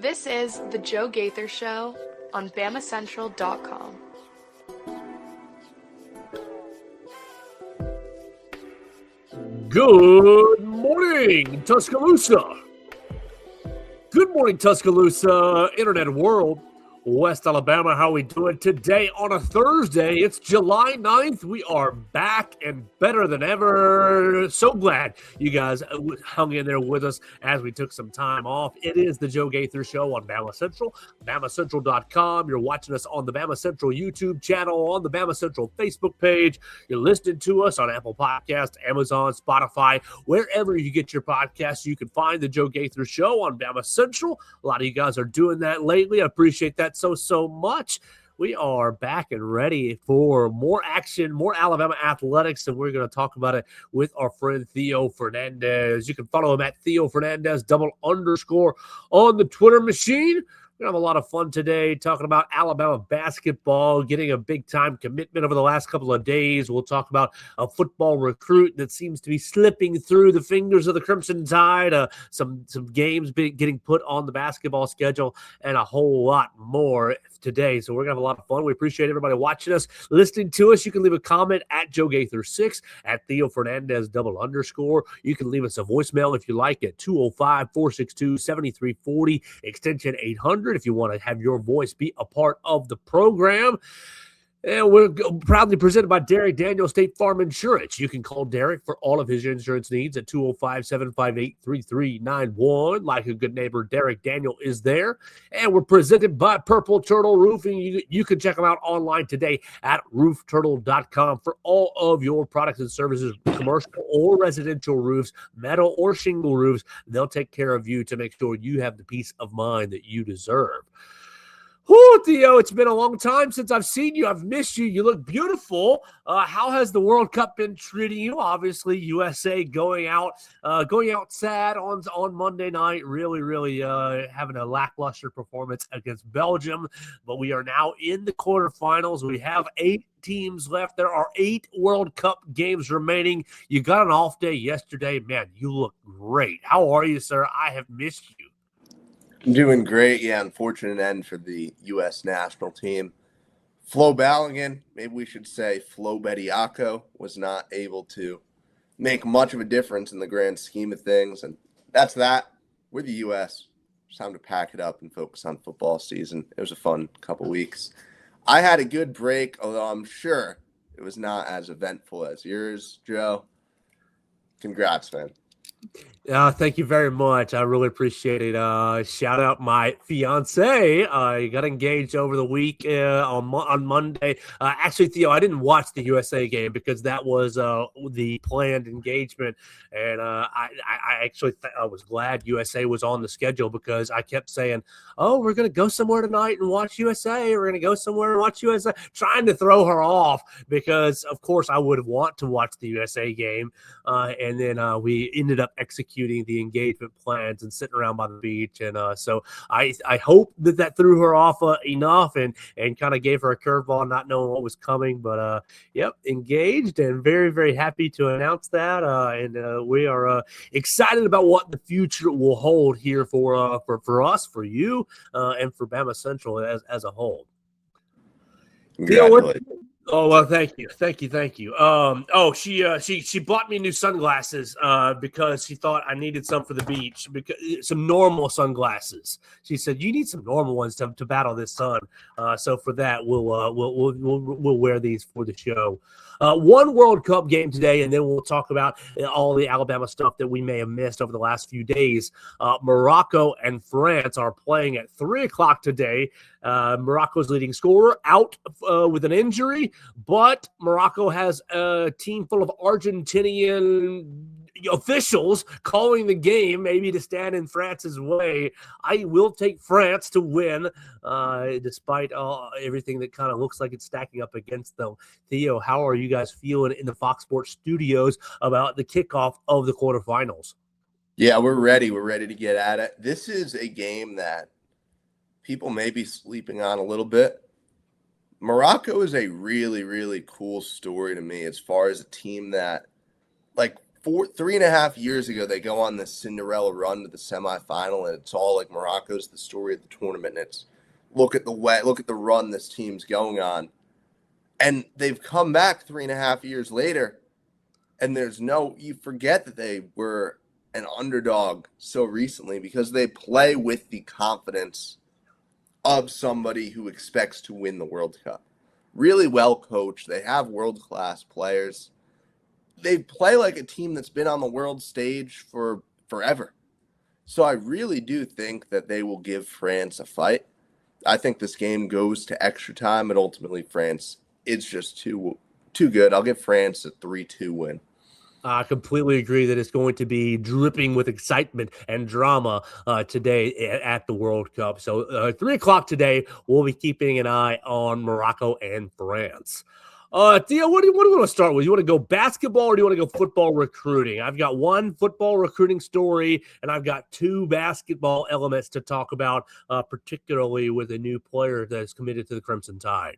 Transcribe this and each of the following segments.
This is the Joe Gaither Show on BamaCentral.com. Good morning, Tuscaloosa. Good morning, Tuscaloosa, Internet world, West Alabama. How are we doing today on a Thursday? It's July 9th. We are back and better than ever. So glad you guys hung in there with us as we took some time off. It is the Joe Gaither Show on Bama Central, BamaCentral.com. You're watching us on the Bama Central YouTube channel, on the Bama Central Facebook page. You're listening to us on Apple Podcasts, Amazon, Spotify, wherever you get your podcasts. You can find the Joe Gaither Show on Bama Central. A lot of you guys are doing that lately. I appreciate that so much. We are back and ready for more action, more Alabama athletics, and we're going to talk about it with our friend Theo Fernandez. You can follow him at Theo Fernandez __ on the Twitter machine. We're going to have a lot of fun today talking about Alabama basketball, getting a big-time commitment over the last couple of days. We'll talk about a football recruit that seems to be slipping through the fingers of the Crimson Tide, some games getting put on the basketball schedule, and a whole lot more today. So we're going to have a lot of fun. We appreciate everybody watching us, listening to us. You can leave a comment at Joe Gaither 6, at Theo Fernandez _. You can leave us a voicemail if you like at 205-462-7340, extension 800. If you want to have your voice be a part of the program. And we're proudly presented by Derek Daniel State Farm Insurance. You can call Derek for all of his insurance needs at 205-758-3391. Like a good neighbor, Derek Daniel is there. And we're presented by Purple Turtle Roofing. You can check them out online today at roofturtle.com for all of your products and services, commercial or residential roofs, metal or shingle roofs. They'll take care of you to make sure you have the peace of mind that you deserve. Whoo, Theo, it's been a long time since I've seen you. I've missed you. You look beautiful. How has the World Cup been treating you? Obviously, USA going out sad on Monday night. Really having a lackluster performance against Belgium. But we are now in the quarterfinals. We have 8 teams left. There are 8 World Cup games remaining. You got an off day yesterday. Man, you look great. How are you, sir? I have missed you. I'm doing great. Yeah, unfortunate end for the U.S. national team. Flo Balogun, maybe we should say Flo Bediako, was not able to make much of a difference in the grand scheme of things. And that's that. We're the U.S. It's time to pack it up and focus on football season. It was a fun couple weeks. I had a good break, although I'm sure it was not as eventful as yours, Joe. Congrats, man. Thank you very much. I really appreciate it. Shout out my fiance. I got engaged over the week on Monday. Actually, Theo, I didn't watch the USA game because that was the planned engagement, and I actually I was glad USA was on the schedule because I kept saying, "Oh, we're going to go somewhere tonight and watch USA. We're going to go somewhere and watch USA," trying to throw her off because, of course, I would want to watch the USA game, and then we ended up executing the engagement plans and sitting around by the beach. And so I hope that threw her off enough and kind of gave her a curveball, not knowing what was coming. But yep, engaged and very happy to announce that. And we are excited about what the future will hold here for us, for you, and for Bama Central as a whole. Congratulations. Oh, well, thank you. She bought me new sunglasses because she thought I needed some for the beach, because some normal sunglasses. She said, "You need some normal ones to battle this sun." So for that, we'll wear these for the show. One World Cup game today, and then we'll talk about all the Alabama stuff that we may have missed over the last few days. Morocco and France are playing at 3:00 today. Morocco's leading scorer out with an injury, but Morocco has a team full of Argentinian officials calling the game, maybe to stand in France's way. I will take France to win, despite everything that kind of looks like it's stacking up against them. Theo, how are you guys feeling in the Fox Sports studios about the kickoff of the quarterfinals? Yeah, we're ready. We're ready to get at it. This is a game that people may be sleeping on a little bit. Morocco is a really, really cool story to me as far as a team that, like, 3.5 years ago, they go on this Cinderella run to the semifinal, and it's all like Morocco's the story of the tournament. And it's look at the run this team's going on, and they've come back 3.5 years later, and you forget that they were an underdog so recently because they play with the confidence of somebody who expects to win the World Cup. Really well coached. They have world-class players. They play like a team that's been on the world stage for forever. So I really do think that they will give France a fight. I think this game goes to extra time, and ultimately France is just too good. I'll give France a 3-2 win. I completely agree that it's going to be dripping with excitement and drama today at the World Cup. So 3 o'clock today, we'll be keeping an eye on Morocco and France. Theo, what do you want to start with? You want to go basketball or do you want to go football recruiting? I've got one football recruiting story, and I've got two basketball elements to talk about, particularly with a new player that's committed to the Crimson Tide.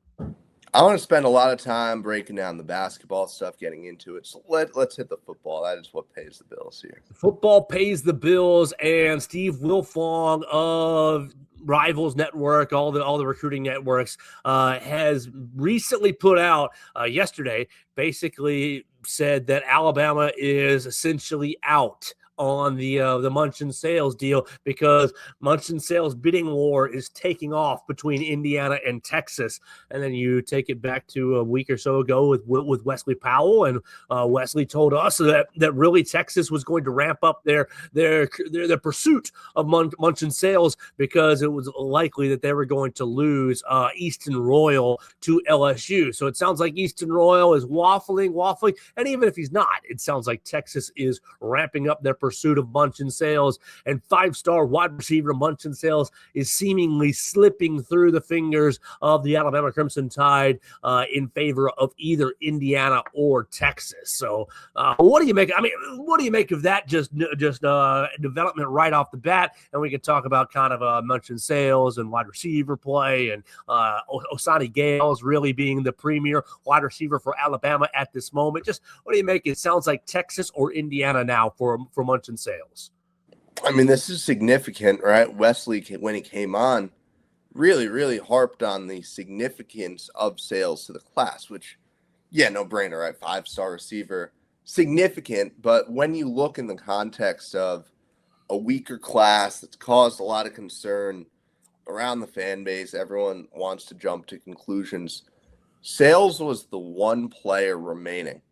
I want to spend a lot of time breaking down the basketball stuff, getting into it. So let's hit the football. That is what pays the bills here. Football pays the bills, and Steve Wilfong of Rivals Network, all the recruiting networks, has recently put out yesterday, basically said that Alabama is essentially out on the Monshun Sales deal because Monshun Sales bidding war is taking off between Indiana and Texas. And then you take it back to a week or so ago with Wesley Powell, and Wesley told us that really Texas was going to ramp up their pursuit of Monshun Sales because it was likely that they were going to lose Easton Royal to LSU. So it sounds like Easton Royal is waffling, and even if he's not, it sounds like Texas is ramping up their pursuit of Monshun Sales, and 5-star wide receiver Monshun Sales is seemingly slipping through the fingers of the Alabama Crimson Tide in favor of either Indiana or Texas. So what do you make? I mean, what do you make of that just development right off the bat? And we can talk about kind of Monshun Sales and wide receiver play, and Osani Gales really being the premier wide receiver for Alabama at this moment. Just what do you make? It sounds like Texas or Indiana now for Monshun Sales. I mean, this is significant, right? Wesley, when he came on, really harped on the significance of Sales to the class, which, no brainer, right? 5-star receiver, significant. But when you look in the context of a weaker class that's caused a lot of concern around the fan base, everyone wants to jump to conclusions. Sales was the one player remaining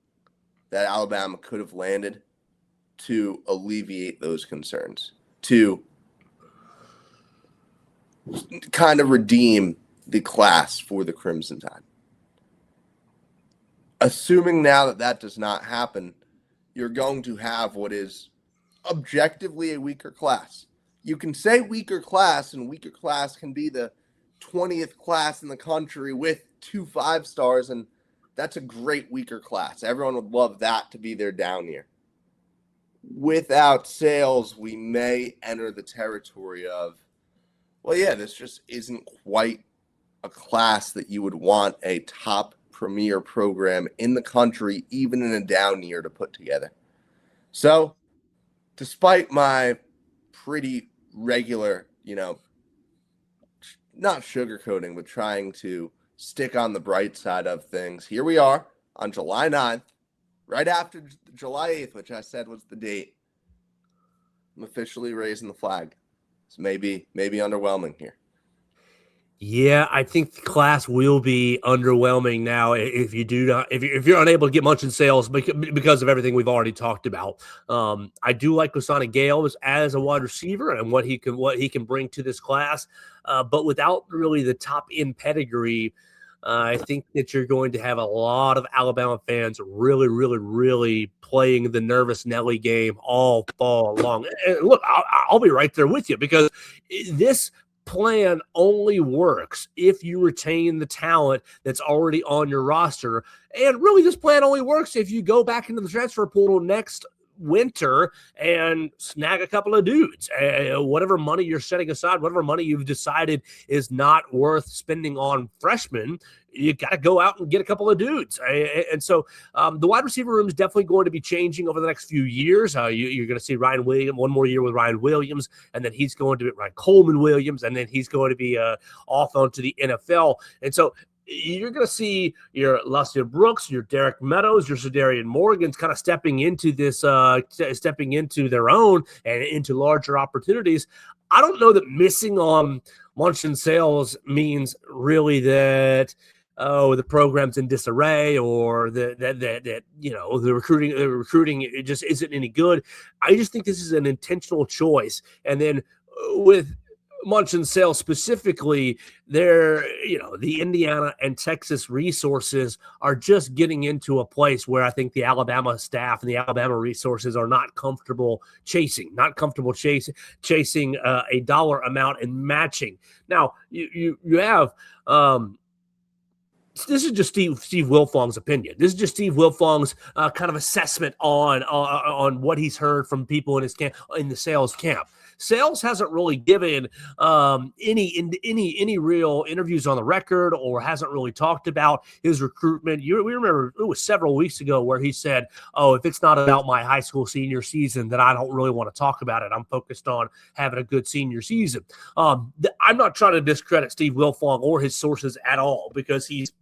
that Alabama could have landed to alleviate those concerns, to kind of redeem the class for the Crimson Tide. Assuming now that does not happen, you're going to have what is objectively a weaker class. You can say weaker class, and weaker class can be the 20th class in the country with 2 5-stars, and that's a great weaker class. Everyone would love that to be their down year. Without Sales, we may enter the territory of, this just isn't quite a class that you would want a top premier program in the country, even in a down year, to put together. So, despite my pretty regular, not sugarcoating, but trying to stick on the bright side of things, here we are on July 9th, right after July 8th, which I said was the date. I'm officially raising the flag. It's maybe underwhelming here. Yeah, I think the class will be underwhelming now if you're unable to get Monshun Sales because of everything we've already talked about. I do like Osani Gales as a wide receiver and what he can bring to this class, but without really the top end pedigree, I think that you're going to have a lot of Alabama fans really playing the nervous Nelly game all fall long. And look, I'll be right there with you because this plan only works if you retain the talent that's already on your roster. And really, this plan only works if you go back into the transfer portal next winter and snag a couple of dudes. Whatever money you're setting aside, whatever money you've decided is not worth spending on freshmen, you got to go out and get a couple of dudes. And so the wide receiver room is definitely going to be changing over the next few years. You're going to see Ryan Williams, one more year with Ryan Williams, and then he's going to be Ryan Coleman Williams, and then he's going to be off onto the NFL. And so you're going to see your Lusty Brooks, your Derek Meadows, your Zadarian Morgans kind of stepping into this, stepping into their own and into larger opportunities. I don't know that missing on Monshun Sales means really that the program's in disarray or that you know the recruiting it just isn't any good. I just think this is an intentional choice. And then with Monshun Sales specifically, the Indiana and Texas resources are just getting into a place where I think the Alabama staff and the Alabama resources are not comfortable chasing a dollar amount and matching. Now you have this is just Steve Wilfong's opinion. This is just Steve Wilfong's kind of assessment on what he's heard from people in his camp, in the Sales camp. Sales hasn't really given any real interviews on the record or hasn't really talked about his recruitment. We remember it was several weeks ago where he said, "Oh, if it's not about my high school senior season, then I don't really want to talk about it. I'm focused on having a good senior season." I'm not trying to discredit Steve Wilfong or his sources at all because he's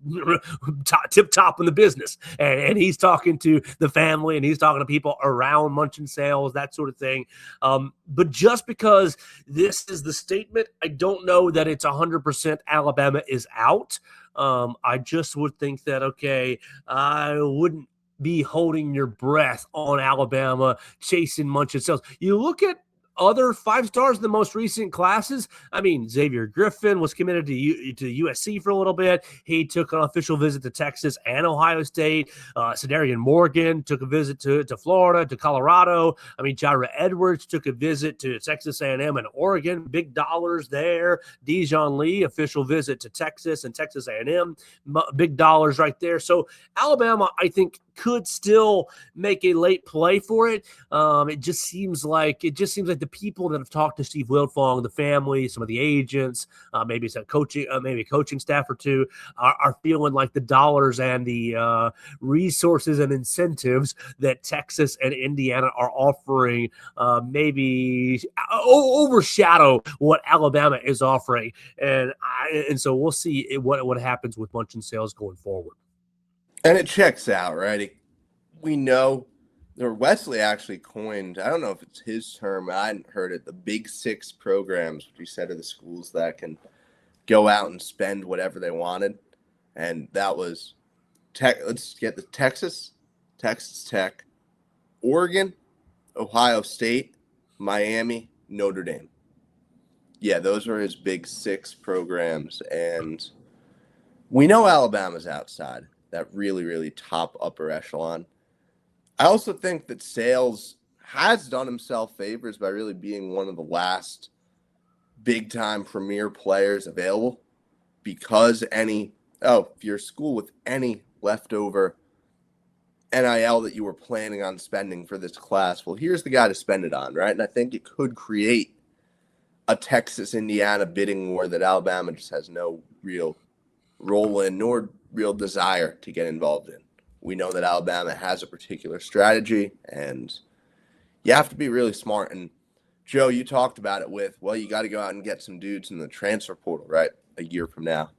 tip top in the business and he's talking to the family and he's talking to people around Monshun Sales, that sort of thing. But just because this is the statement, I don't know that it's 100% Alabama is out. I just would think that, okay, I wouldn't be holding your breath on Alabama chasing Monshun Sales. You look at other 5 stars in the most recent classes. I mean, Xavier Griffin was committed to USC for a little bit. He took an official visit to Texas and Ohio State. Zadarian Morgan took a visit to Florida, to Colorado. I mean, Jaira Edwards took a visit to Texas A&M and Oregon. Big dollars there. Dijon Lee, official visit to Texas and Texas A&M. Big dollars right there. So Alabama, I think, could still make a late play for it. It just seems like the people that have talked to Steve Wilfong, the family, some of the agents, maybe some coaching, maybe a coaching staff or two, are feeling like the dollars and the resources and incentives that Texas and Indiana are offering maybe overshadow what Alabama is offering, and so we'll see what happens with Monshun Sales going forward. And it checks out, right? We know, or Wesley actually coined, I don't know if it's his term, I hadn't heard it, the Big Six programs, which he said are the schools that can go out and spend whatever they wanted. And that was, let's get the Texas Tech, Oregon, Ohio State, Miami, Notre Dame. Yeah, those are his Big Six programs. And we know Alabama's outside that really, really top upper echelon. I also think that Sales has done himself favors by really being one of the last big-time premier players available because if you're a school with any leftover NIL that you were planning on spending for this class, well, here's the guy to spend it on, right? And I think it could create a Texas-Indiana bidding war that Alabama just has no real role in nor real desire to get involved in. We know that Alabama has a particular strategy, and you have to be really smart. And Joe, you talked about it you got to go out and get some dudes in the transfer portal, right? A year from now.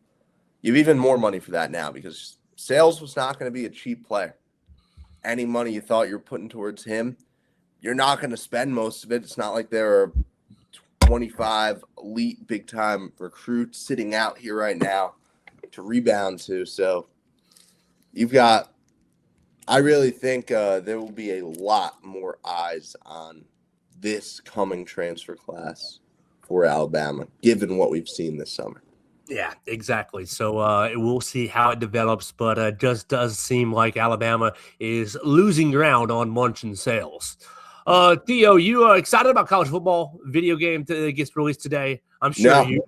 You have even more money for that now because Sales was not going to be a cheap player. Any money you thought you were putting towards him, you're not going to spend most of it. It's not like there are 25 elite big-time recruits sitting out here right now to rebound to. So I really think there will be a lot more eyes on this coming transfer class for Alabama, given what we've seen this summer. Yeah, exactly. So we'll see how it develops, but it just does seem like Alabama is losing ground on Monshun Sales. Theo, you excited about college football video game that gets released today? I'm sure you're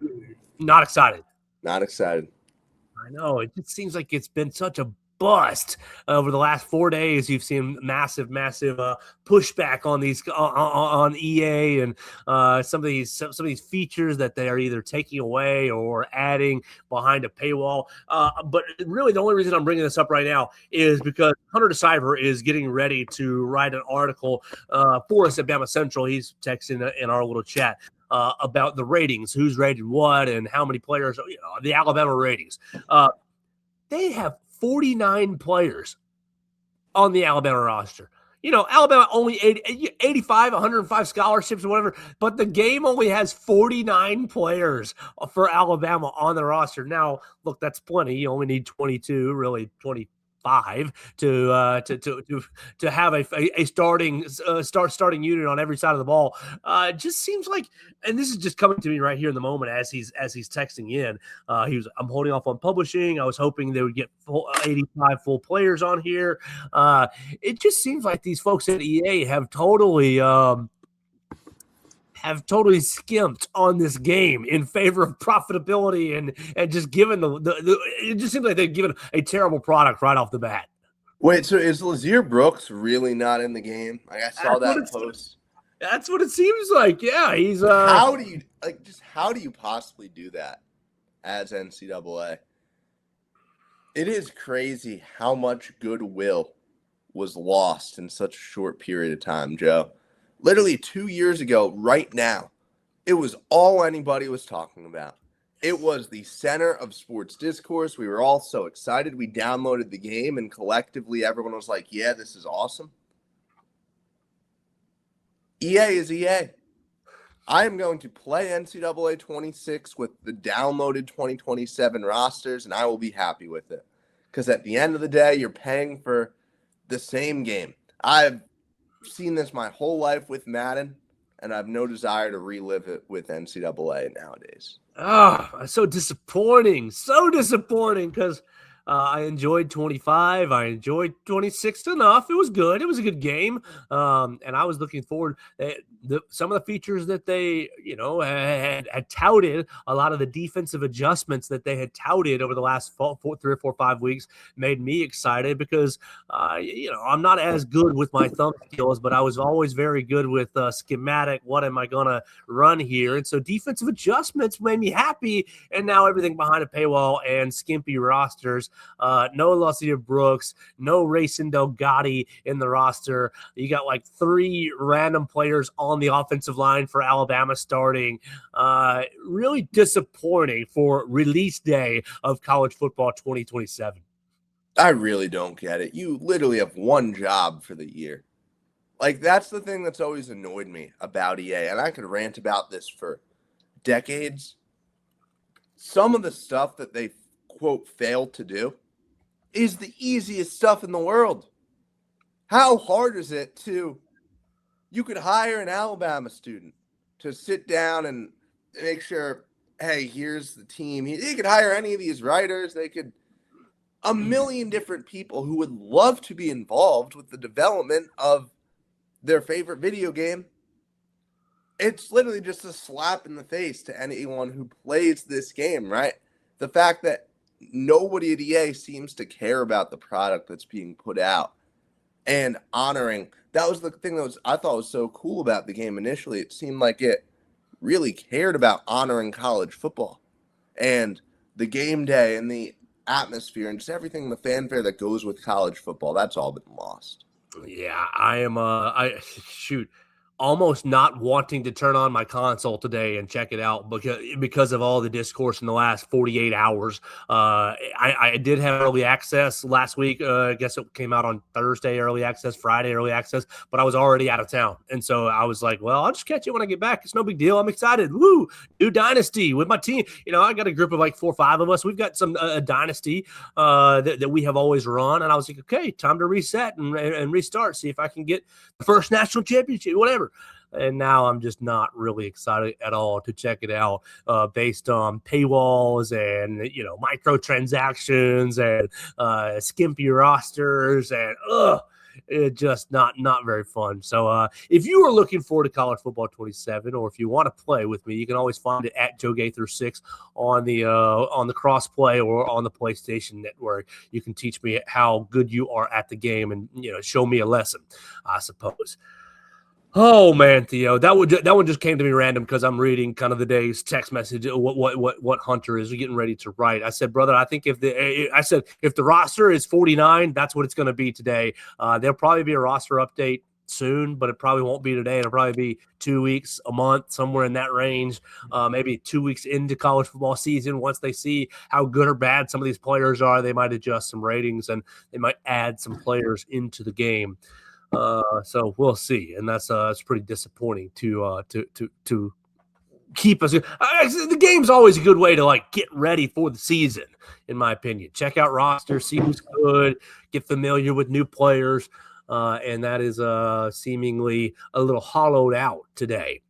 not excited. Not excited. I know. It just seems like it's been such a bust. Over the last 4 days, you've seen massive pushback on these on EA and some of these features that they are either taking away or adding behind a paywall. But really, the only reason I'm bringing this up right now is because Hunter DeCyver is getting ready to write an article for us at Bama Central. He's texting in our little chat about the ratings, who's rated what, and how many players. The Alabama ratings. They have 49 players on the Alabama roster. Alabama only 85, 105 scholarships or whatever, but the game only has 49 players for Alabama on the roster. Now, look, that's plenty. You only need 22, really 25 to have a starting unit on every side of the ball. It just seems like, and this is just coming to me right here in the moment as he's texting in. I'm holding off on publishing. I was hoping they would get 85 full players on here. It just seems like these folks at EA have totally skimped on this game in favor of profitability and just given it just seems like they've given a terrible product right off the bat. Wait, so is Lazier Brooks really not in the game? I saw that post. That's what it seems like. Yeah, he's how do you possibly do that as NCAA? It is crazy how much goodwill was lost in such a short period of time, Joe. Literally 2 years ago, right now, it was all anybody was talking about. It was the center of sports discourse. We were all so excited. We downloaded the game, and collectively, everyone was like, yeah, this is awesome. EA is EA. I am going to play NCAA 26 with the downloaded 2027 rosters, and I will be happy with it. Because at the end of the day, you're paying for the same game. I've seen this my whole life with Madden, and I have no desire to relive it with NCAA nowadays. So disappointing. So disappointing because I enjoyed 25. I enjoyed 26 enough. It was good. It was a good game. And I was looking forward some of the features that they, had touted, a lot of the defensive adjustments that they had touted over the last 3 or 4, 5 weeks made me excited because, I'm not as good with my thumb skills, but I was always very good with schematic. What am I going to run here? And so defensive adjustments made me happy. And now everything behind a paywall and skimpy rosters. No Lazier Brooks, no Racing Delgatti in the roster. You got like 3 random players on the offensive line for Alabama starting. Really disappointing for release day of college football 2027. I really don't get it. You literally have one job for the year. Like, that's the thing that's always annoyed me about EA, and I could rant about this for decades. Some of the stuff that they, quote, failed to do is the easiest stuff in the world. How hard is it you could hire an Alabama student to sit down and make sure, hey, here's the team. You could hire any of these writers. They could, a million different people who would love to be involved with the development of their favorite video game. It's literally just a slap in the face to anyone who plays this game, right? The fact that nobody at EA seems to care about the product that's being put out and honoring. That was the thing that I thought was so cool about the game initially. It seemed like it really cared about honoring college football and the game day and the atmosphere and just everything, the fanfare that goes with college football. That's all been lost. Yeah, I am almost not wanting to turn on my console today and check it out because of all the discourse in the last 48 hours. I did have early access last week. I guess it came out on Thursday, early access, Friday, early access, but I was already out of town. And so I was like, well, I'll just catch it when I get back. It's no big deal. I'm excited. Woo! New Dynasty with my team. I got a group of like 4 or 5 of us. We've got some Dynasty that we have always run. And I was like, okay, time to reset and restart. See if I can get the first national championship, whatever. And now I'm just not really excited at all to check it out based on paywalls and, microtransactions and skimpy rosters. And, It just not very fun. So if you are looking forward to College Football 27, or if you want to play with me, you can always find it at Joe Gaither 6 on the Crossplay or on the PlayStation Network. You can teach me how good you are at the game and show me a lesson, I suppose. Oh man, Theo, that one just came to me random because I'm reading kind of the day's text message. What Hunter is getting ready to write. I said, brother, I think if the roster is 49, that's what it's going to be today. There'll probably be a roster update soon, but it probably won't be today. It'll probably be 2 weeks, a month, somewhere in that range. Maybe 2 weeks into college football season. Once they see how good or bad some of these players are, they might adjust some ratings and they might add some players into the game. So we'll see, and that's pretty disappointing to keep us. The game's always a good way to get ready for the season, in my opinion. Check out roster, see who's good, get familiar with new players, and that is seemingly a little hollowed out today.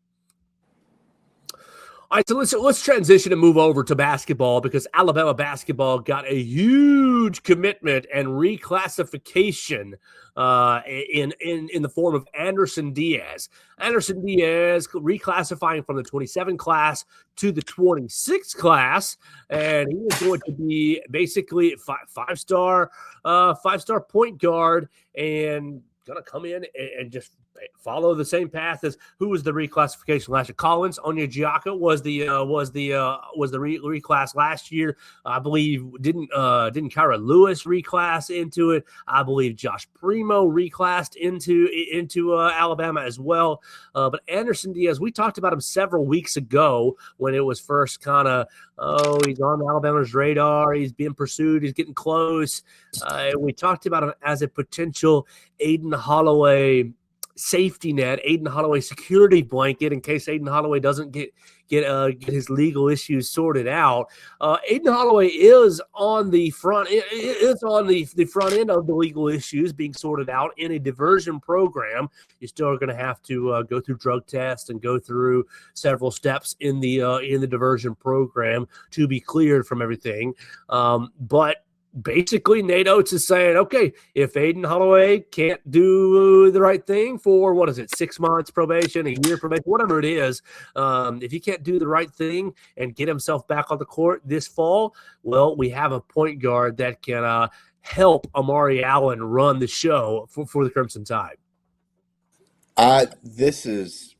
All right, so let's transition and move over to basketball, because Alabama basketball got a huge commitment and reclassification in the form of Anderson Diaz. Anderson Diaz reclassifying from the 27 class to the 26 class, and he is going to be basically five-star point guard and going to come in and just follow the same path as who was the reclassification last year. Collins Onyejiaka was the reclass last year. I believe didn't Kyra Lewis reclass into it. I believe Josh Primo reclassed into Alabama as well. But Anderson Diaz, we talked about him several weeks ago when it was first kind of, he's on Alabama's radar. He's being pursued. He's getting close. We talked about him as a potential Aiden Holloway safety net, Aiden Holloway security blanket in case Aiden Holloway doesn't get his legal issues sorted out. Aiden Holloway is on the front. It's on the front end of the legal issues being sorted out in a diversion program. You're still going to have to go through drug tests and go through several steps in the diversion program to be cleared from everything. But basically, Nate Oats is saying, okay, if Aiden Holloway can't do the right thing for, 6 months probation, a year probation, whatever it is, if he can't do the right thing and get himself back on the court this fall, well, we have a point guard that can help Amari Allen run the show for the Crimson Tide. This is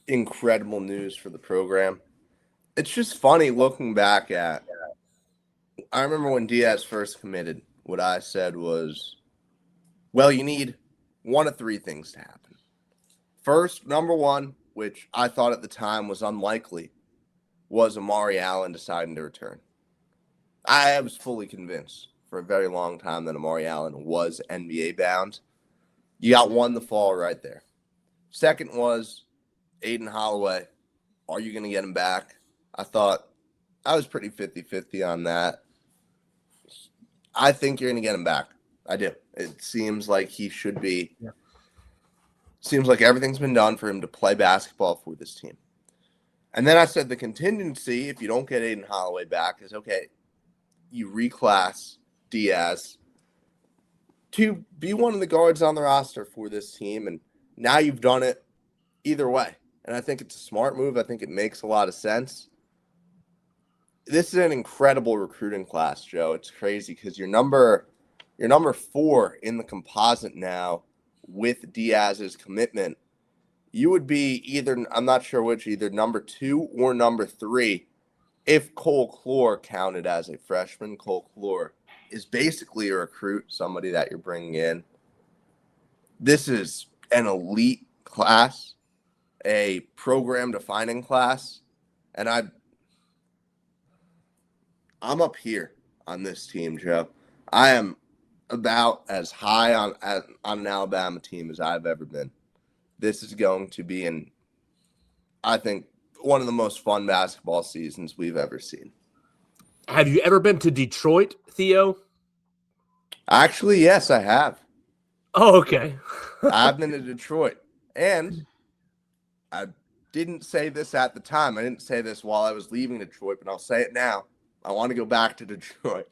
incredible news for the program. It's just funny looking back at, I remember when Diaz first committed, what I said was, well, you need one of three things to happen. First, number one, which I thought at the time was unlikely, was Amari Allen deciding to return. I was fully convinced for a very long time that Amari Allen was NBA bound. You got one the fall right there. Second was Aiden Holloway. Are you going to get him back? I thought I was pretty 50-50 on that. I think you're going to get him back. I do. It seems like he should be. Yeah. Seems like everything's been done for him to play basketball for this team. And then I said the contingency, if you don't get Aiden Holloway back, is okay, you reclass Diaz to be one of the guards on the roster for this team. And now you've done it either way. And I think it's a smart move. I think it makes a lot of sense. This is an incredible recruiting class, Joe. It's crazy because you're number 4 in the composite now with Diaz's commitment. You would be either, I'm not sure which, either number 2 or number 3 if Cole Clore counted as a freshman. Cole Clore is basically a recruit, somebody that you're bringing in. This is an elite class, a program-defining class, and I'm up here on this team, Joe. I am about as high on an Alabama team as I've ever been. This is going to be, I think, one of the most fun basketball seasons we've ever seen. Have you ever been to Detroit, Theo? Actually, yes, I have. Oh, okay. I've been to Detroit. And I didn't say this at the time. I didn't say this while I was leaving Detroit, but I'll say it now. I want to go back to Detroit.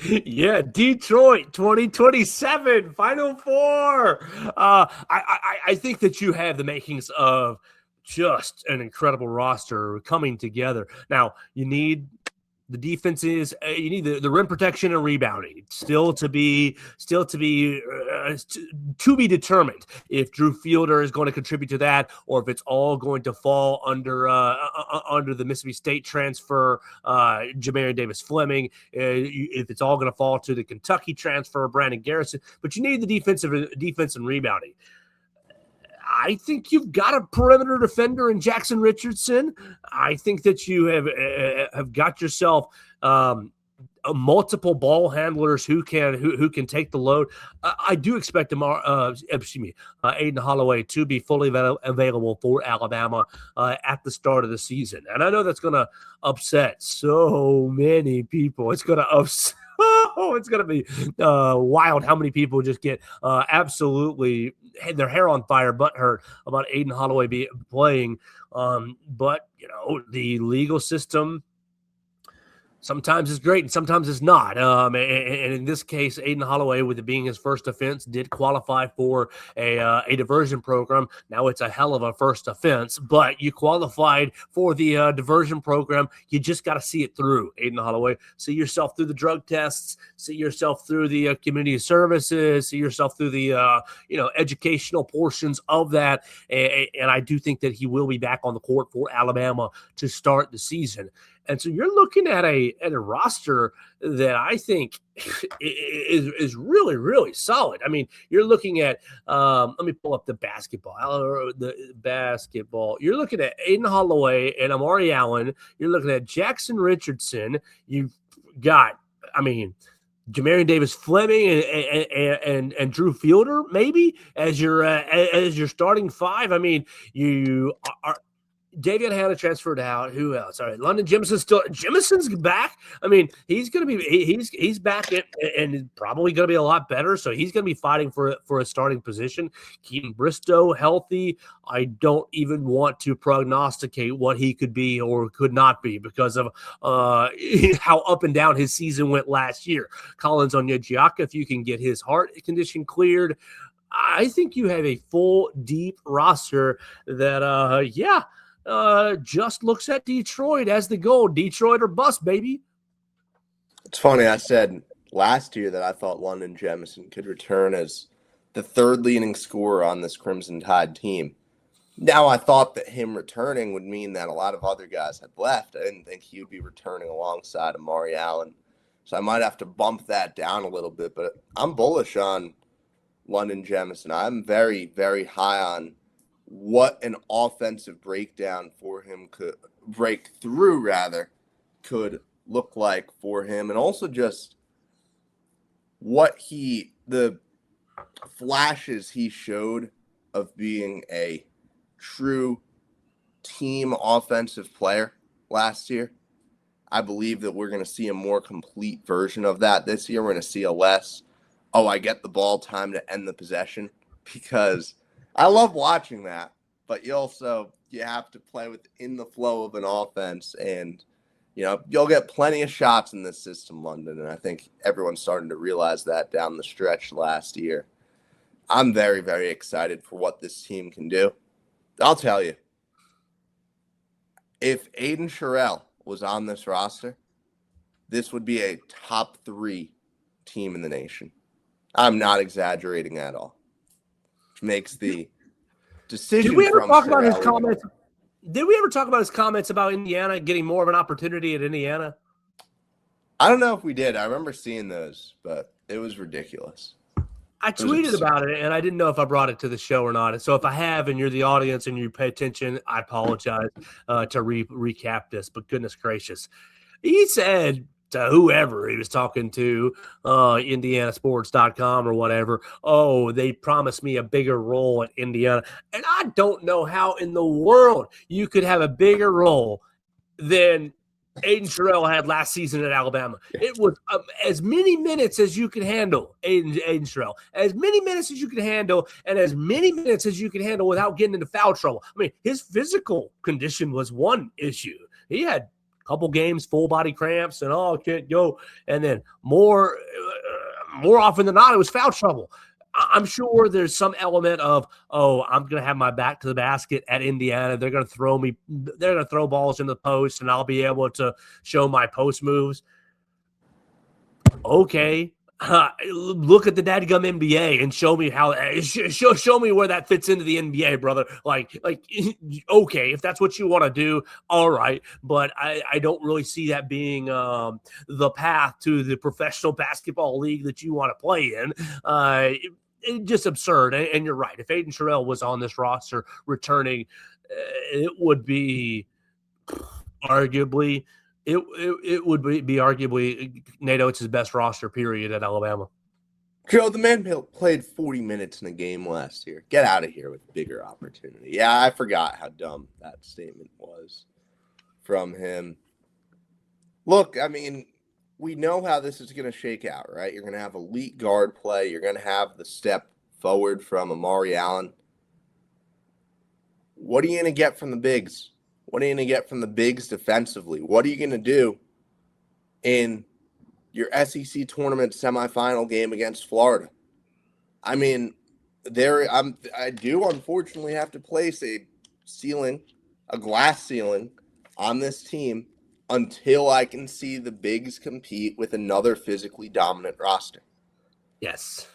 Yeah, Detroit 2027 Final Four. I think that you have the makings of just an incredible roster coming together. Now, you need the defense is you need the rim protection and rebounding to be to be determined if Drew Fielder is going to contribute to that or if it's all going to fall under the Mississippi State transfer Jamarian Davis Fleming, if it's all going to fall to the Kentucky transfer Brandon Garrison. But you need the defense and rebounding. I think you've got a perimeter defender in Jackson Richardson. I think that you have got yourself multiple ball handlers who can take the load. I do expect Aiden Holloway to be fully available for Alabama at the start of the season, and I know that's going to upset so many people. It's going to upset. Oh, it's going to be wild how many people just get absolutely their hair on fire, butthurt about Aiden Holloway playing. But, the legal system sometimes is great and sometimes it's not. And in this case, Aiden Holloway, with it being his first offense, did qualify for a diversion program. Now it's a hell of a first offense, but you qualified for the diversion program. You just got to see it through, Aiden Holloway. See yourself through the drug tests. See yourself through the community services. See yourself through the educational portions of that. And I do think that he will be back on the court for Alabama to start the season. And so you're looking at a roster that I think is really, really solid. I mean, you're looking at let me pull up the basketball. You're looking at Aiden Holloway and Amari Allen. You're looking at Jackson Richardson. You've got, Jamarian Davis Fleming and Drew Fielder maybe as your starting five. I mean, you are. Davion Hannah transferred out. Who else? All right, London Jimison's back. I mean, he's going to be he's back and probably going to be a lot better. So he's going to be fighting for a starting position. Keaton Bristow healthy. I don't even want to prognosticate what he could be or could not be because of how up and down his season went last year. Collins Onyedjiaka, if you can get his heart condition cleared, I think you have a full, deep roster that just looks at Detroit as the goal. Detroit or bust, baby. It's funny. I said last year that I thought London Jemison could return as the third leading scorer on this Crimson Tide team. Now I thought that him returning would mean that a lot of other guys had left. I didn't think he would be returning alongside Amari Allen. So I might have to bump that down a little bit. But I'm bullish on London Jemison. I'm very, very high on what an offensive breakdown for him could look like for him, and also just what the flashes he showed of being a true team offensive player last year. I believe that we're going to see a more complete version of that this year. We're going to see a less, I get the ball, time to end the possession, because I love watching that, but you have to play within the flow of an offense, and you'll get plenty of shots in this system, London, and I think everyone's starting to realize that down the stretch last year. I'm very, very excited for what this team can do. I'll tell you, if Aiden Sherrill was on this roster, this would be a top 3 team in the nation. I'm not exaggerating at all. Makes the decision. Did we ever talk about his comments? Did we ever talk about his comments about Indiana getting more of an opportunity at Indiana? I don't know if we did. I remember seeing those, but it was ridiculous. I tweeted about it, and I didn't know if I brought it to the show or not. And so if I have, and you're the audience and you pay attention, I apologize to recap this. But goodness gracious, he said to whoever he was talking to, indianasports.com or whatever, they promised me a bigger role at Indiana. And I don't know how in the world you could have a bigger role than Aiden Sherrill had last season at Alabama. It was as many minutes as you could handle, Aiden Sherrill. As many minutes as you could handle, and as many minutes as you could handle without getting into foul trouble. I mean, his physical condition was one issue. He had couple games, full body cramps, and I can't go. And then more often than not, it was foul trouble. I'm sure there's some element of, I'm going to have my back to the basket at Indiana. They're going to throw balls in the post, and I'll be able to show my post moves. Okay. Look at the dadgum NBA and show me show me where that fits into the NBA, brother. Like, okay, if that's what you want to do, all right. But I don't really see that being the path to the professional basketball league that you want to play in. It's just absurd. And you're right. If Aiden Sherrill was on this roster returning, it would be arguably – It would be arguably Nate Oats' best roster period at Alabama. Joe, the man played 40 minutes in a game last year. Get out of here with bigger opportunity. Yeah, I forgot how dumb that statement was from him. Look, I mean, we know how this is going to shake out, right? You're going to have elite guard play. You're going to have the step forward from Amari Allen. What are you going to get from the bigs? What are you going to get from the bigs defensively? What are you going to do in your SEC tournament semifinal game against Florida? I mean, I do unfortunately have to place a glass ceiling on this team until I can see the bigs compete with another physically dominant roster. Yes.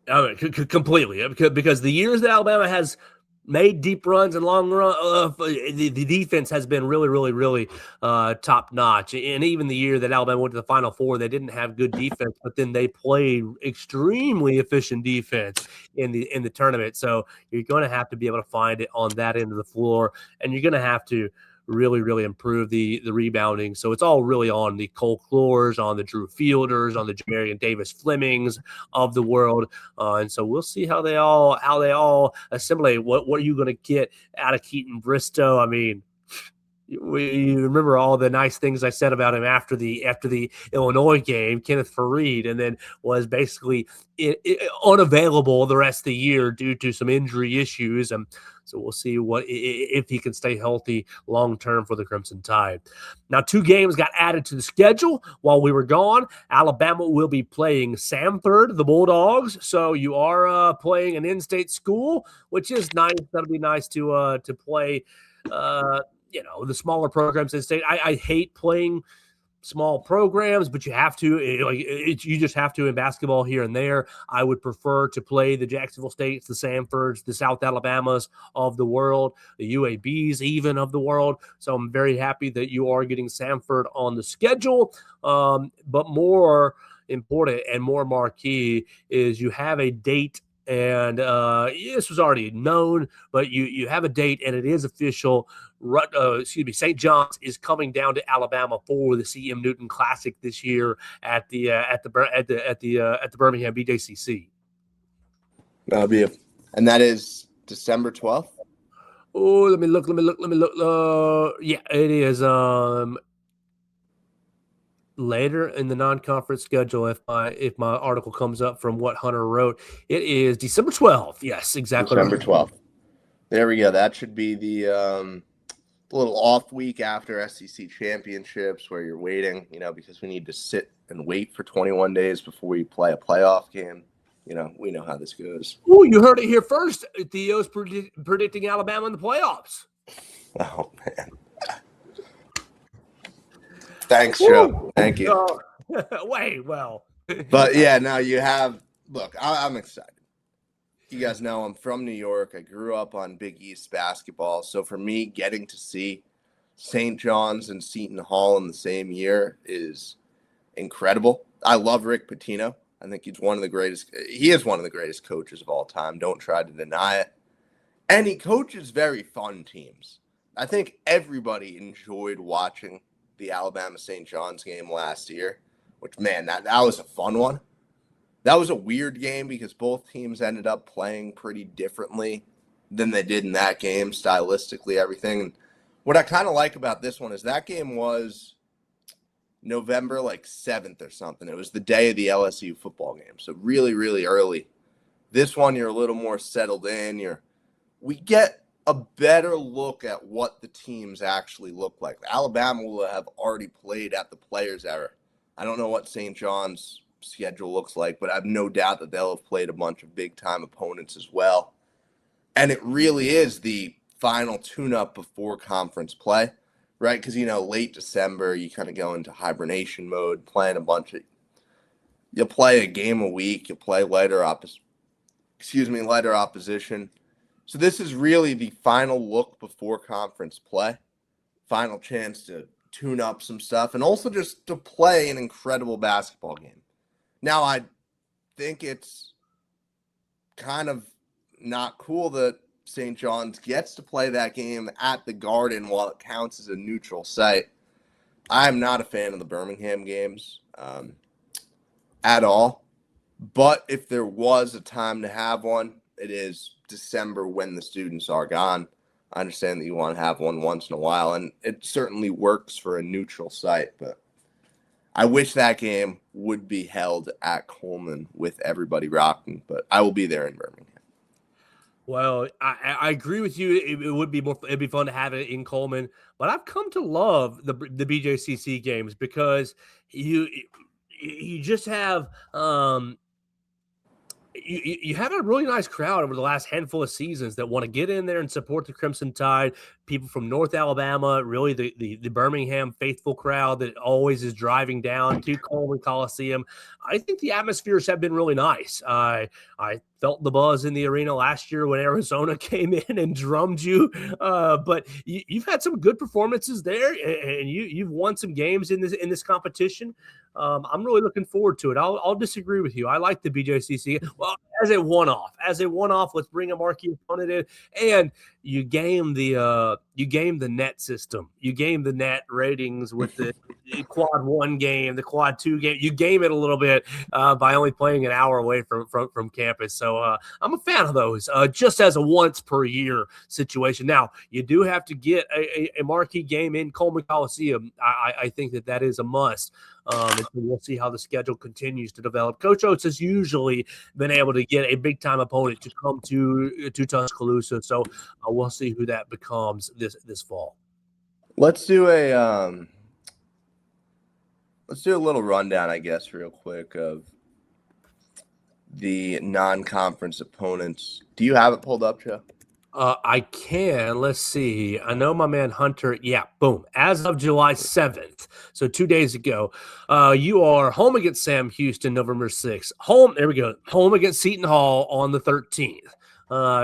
I mean, completely. Because the years that Alabama has made deep runs and long runs, the defense has been really, really, really top notch. And even the year that Alabama went to the Final Four, they didn't have good defense, but then they played extremely efficient defense in the tournament. So you're going to have to be able to find it on that end of the floor, and you're going to have to really, really improve the rebounding. So it's all really on the Cole Klors, on the Drew Fielders, on the Jamarian Davis Flemings of the world. And so we'll see how they all assimilate. What are you going to get out of Keaton Bristow? I mean, you remember all the nice things I said about him after the Illinois game, Kenneth Fareed, and then was basically unavailable the rest of the year due to some injury issues. So we'll see if he can stay healthy long-term for the Crimson Tide. Now, 2 games got added to the schedule while we were gone. Alabama will be playing Samford, the Bulldogs. So you are playing an in-state school, which is nice. That'll be nice to play the smaller programs in state. I hate playing small programs, but you have to. You just have to in basketball here and there. I would prefer to play the Jacksonville States, the Samfords, the South Alabamas of the world, the UABs even of the world. So I'm very happy that you are getting Samford on the schedule. But more important and more marquee is you have a date. And this was already known, but you have a date, and it is official. St. John's is coming down to Alabama for the CM Newton Classic this year at the Birmingham BJCC. That'll be and that is December 12th. Oh, let me look. Yeah, it is. Later in the non-conference schedule, if my article comes up from what Hunter wrote, it is December 12th. Yes, exactly. December 12th. There we go. That should be the little off week after SEC championships where you're waiting, because we need to sit and wait for 21 days before we play a playoff game. We know how this goes. Oh, you heard it here first. Theo's predicting Alabama in the playoffs. Oh, man. Thanks, Joe. Thank you. Well. But, yeah, now you have – look, I'm excited. You guys know I'm from New York. I grew up on Big East basketball. So, for me, getting to see St. John's and Seton Hall in the same year is incredible. I love Rick Pitino. I think he's one of the greatest – he is one of the greatest coaches of all time. Don't try to deny it. And he coaches very fun teams. I think everybody enjoyed watching the Alabama St. John's game last year, which, man, that was a fun one. That was a weird game because both teams ended up playing pretty differently than they did in that game, stylistically, everything. And what I kind of like about this one is that game was November 7th or something. It was the day of the LSU football game, so really, really early. This one, you're a little more settled in. We get a better look at what the teams actually look like. Alabama will have already played at the Players Era. I don't know what St. John's schedule looks like, but I have no doubt that they'll have played a bunch of big-time opponents as well. And it really is the final tune-up before conference play, right? Because, late December, you kind of go into hibernation mode, playing a bunch of – you'll play a game a week, you'll play lighter opposition. So this is really the final look before conference play, final chance to tune up some stuff, and also just to play an incredible basketball game. Now, I think it's kind of not cool that St. John's gets to play that game at the Garden while it counts as a neutral site. I'm not a fan of the Birmingham games at all, but if there was a time to have one, it is December when the students are gone. I understand that you want to have one once in a while, and it certainly works for a neutral site, but I wish that game would be held at Coleman with everybody rocking, but I will be there in Birmingham. Well, I agree with you. It would be it'd be fun to have it in Coleman, but I've come to love the BJCC games because you just have you have a really nice crowd over the last handful of seasons that want to get in there and support the Crimson Tide. People from North Alabama, really the Birmingham faithful crowd that always is driving down to Coleman Coliseum. I think the atmospheres have been really nice. I felt the buzz in the arena last year when Arizona came in and drummed you. But you've had some good performances there, and you've won some games in this competition. I'm really looking forward to it. I'll disagree with you. I like the BJCC. Well, as a one-off, let's bring a marquee opponent in, and you game the net system. You game the net ratings with the quad 1 game, the quad 2 game. You game it a little bit by only playing an hour away from campus. So I'm a fan of those, just as a once per year situation. Now, you do have to get a marquee game in Coleman Coliseum. I think that is a must. And we'll see how the schedule continues to develop. Coach Oats has usually been able to get a big-time opponent to come to Tuscaloosa, so we'll see who that becomes this fall. Let's do a little rundown, I guess, real quick of the non-conference opponents. Do you have it pulled up, Joe? I can. Let's see. I know my man Hunter. Yeah, boom. As of July 7th, so 2 days ago, you are home against Sam Houston November 6th. There we go. Home against Seton Hall on the 13th.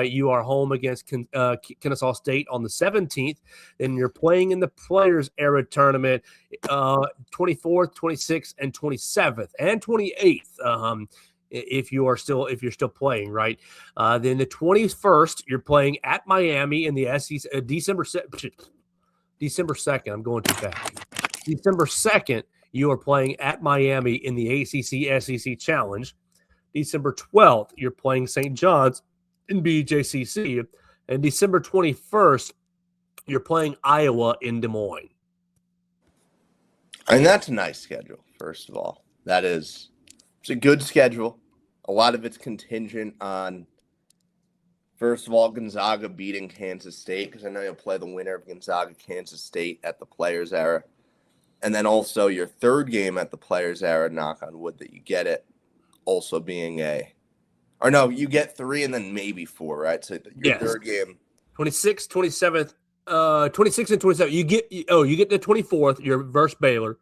You are home against Kennesaw State on the 17th. Then you're playing in the Players Era Tournament 24th, 26th, and 27th, and 28th. If you're still playing, right? Then the 21st, you're playing at Miami in the SEC. December 2nd. I'm going too fast. December 2nd, you are playing at Miami in the ACC SEC Challenge. December 12th, you're playing St. John's in BJCC. And December 21st, you're playing Iowa in Des Moines. I mean, that's a nice schedule, first of all. It's a good schedule. A lot of it's contingent on, first of all, Gonzaga beating Kansas State, because I know you'll play the winner of Gonzaga-Kansas State at the Players Era. And then also your third game at the Players Era, knock on wood that you get it, also being you get 3 and then maybe 4, right? So your third game. 26th, 27th, 26th and 27th. You get the 24th, you're versus Baylor,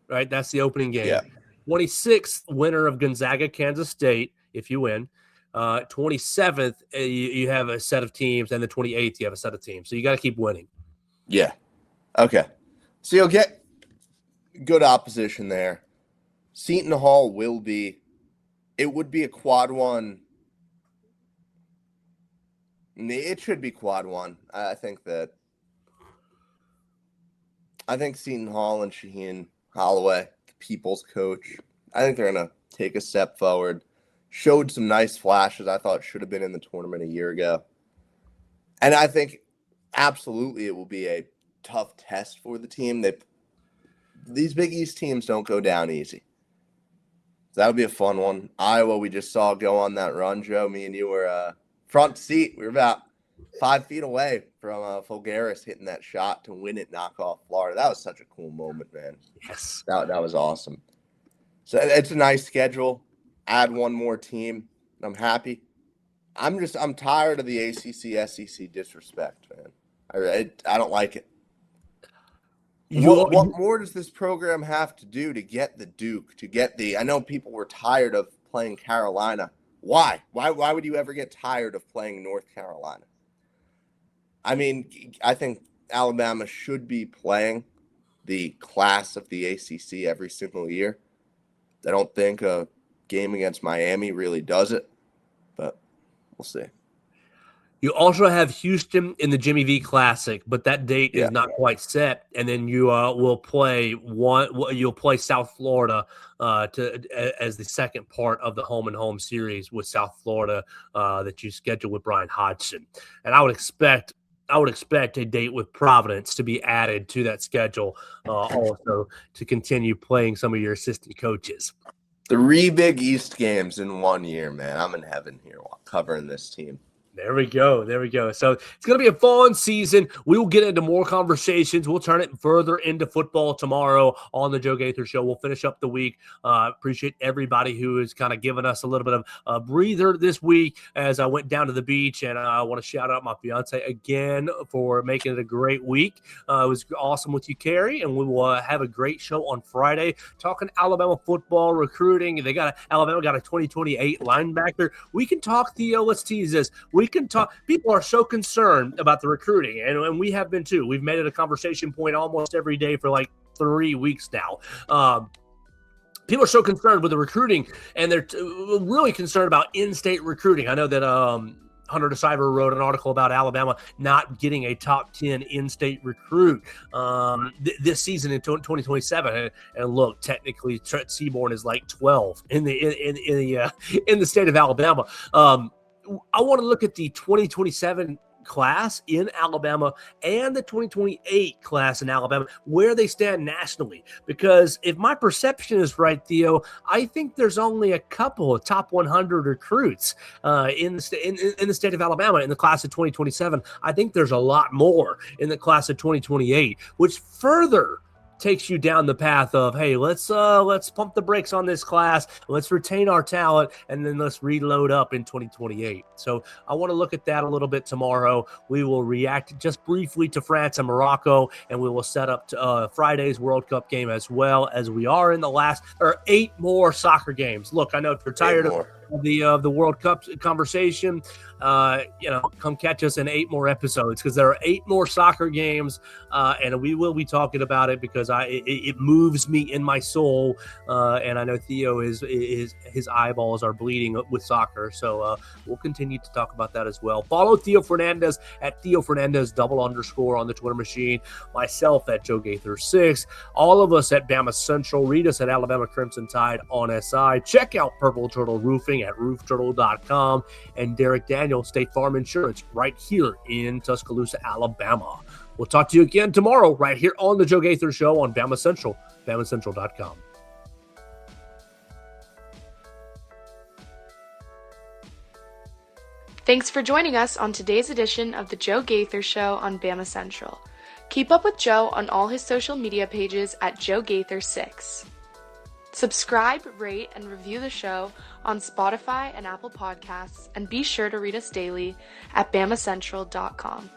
right? That's the opening game. Yeah. 26th, winner of Gonzaga, Kansas State, if you win. 27th, you have a set of teams, and the 28th, you have a set of teams. So you got to keep winning. Yeah. Okay. So you'll get good opposition there. Seton Hall would be a quad 1. It should be quad 1. I think Seton Hall and Shaheen Holloway, People's coach, I think they're going to take a step forward. Showed some nice flashes I thought should have been in the tournament a year ago. And I think absolutely it will be a tough test for the team. These Big East teams don't go down easy. So that'll be a fun one. Iowa, we just saw go on that run, Joe. Me and you were front seat. We were about 5 feet away from Fulgaris hitting that shot to win it, knock off Florida. That was such a cool moment, man. Yes. That was awesome. So it's a nice schedule. Add one more team. I'm happy. I'm tired of the ACC SEC disrespect, man. I don't like it. What more does this program have to do to get the Duke, to get I know people were tired of playing Carolina. Why? Why would you ever get tired of playing North Carolina? I mean, I think Alabama should be playing the class of the ACC every single year. I don't think a game against Miami really does it, but we'll see. You also have Houston in the Jimmy V Classic, but that date is not quite set. And then you will play You'll play South Florida as the second part of the home and home series with South Florida that you schedule with Brian Hodgson. And I would expect a date with Providence to be added to that schedule, also to continue playing some of your assistant coaches. 3 Big East games in 1 year, man. I'm in heaven here while covering this team. There we go. So it's going to be a fun season. We will get into more conversations. We'll turn it further into football tomorrow on the Joe Gaither Show. We'll finish up the week. Appreciate everybody who has kind of given us a little bit of a breather this week as I went down to the beach. And I want to shout out my fiance again for making it a great week. It was awesome with you, Carrie. And we will have a great show on Friday talking Alabama football recruiting. Alabama got a 2028 linebacker. We can talk, Theo. Let's tease this. We can talk. People are so concerned about the recruiting, and we have been too. We've made it a conversation point almost every day for like 3 weeks now. People are so concerned with the recruiting, and they're really concerned about in-state recruiting. I know that Hunter DeCiver wrote an article about Alabama not getting a top 10 in-state recruit this season in 2027. And look, technically, Trent Seaborn is like 12 in the state of Alabama. I want to look at the 2027 class in Alabama and the 2028 class in Alabama, where they stand nationally. Because if my perception is right, Theo, I think there's only a couple of top 100 recruits in the state of Alabama in the class of 2027. I think there's a lot more in the class of 2028, which further takes you down the path of, hey, let's pump the brakes on this class, let's retain our talent, and then let's reload up in 2028. So I want to look at that a little bit tomorrow. We will react just briefly to France and Morocco, and we will set up to Friday's World Cup game as well, as we are in the last 8 more soccer games. Look, I know if you're tired of the World Cup conversation, come catch us in 8 more episodes, because there are 8 more soccer games, and we will be talking about it because it moves me in my soul, and I know Theo his eyeballs are bleeding with soccer, so we'll continue to talk about that as well. Follow Theo Fernandez at Theo Fernandez _ on the Twitter machine, myself at Joe Gaither 6, all of us at Bama Central. Read us at Alabama Crimson Tide on SI. Check out Purple Turtle Roofing at roofturtle.com, and Derek Daniel, State Farm Insurance, right here in Tuscaloosa, Alabama. We'll talk to you again tomorrow right here on the Joe Gaither Show on Bama Central, BamaCentral.com. Thanks for joining us on today's edition of the Joe Gaither Show on Bama Central. Keep up with Joe on all his social media pages at Joe Gaither 6. Subscribe, rate, and review the show on Spotify and Apple Podcasts, and be sure to read us daily at BamaCentral.com.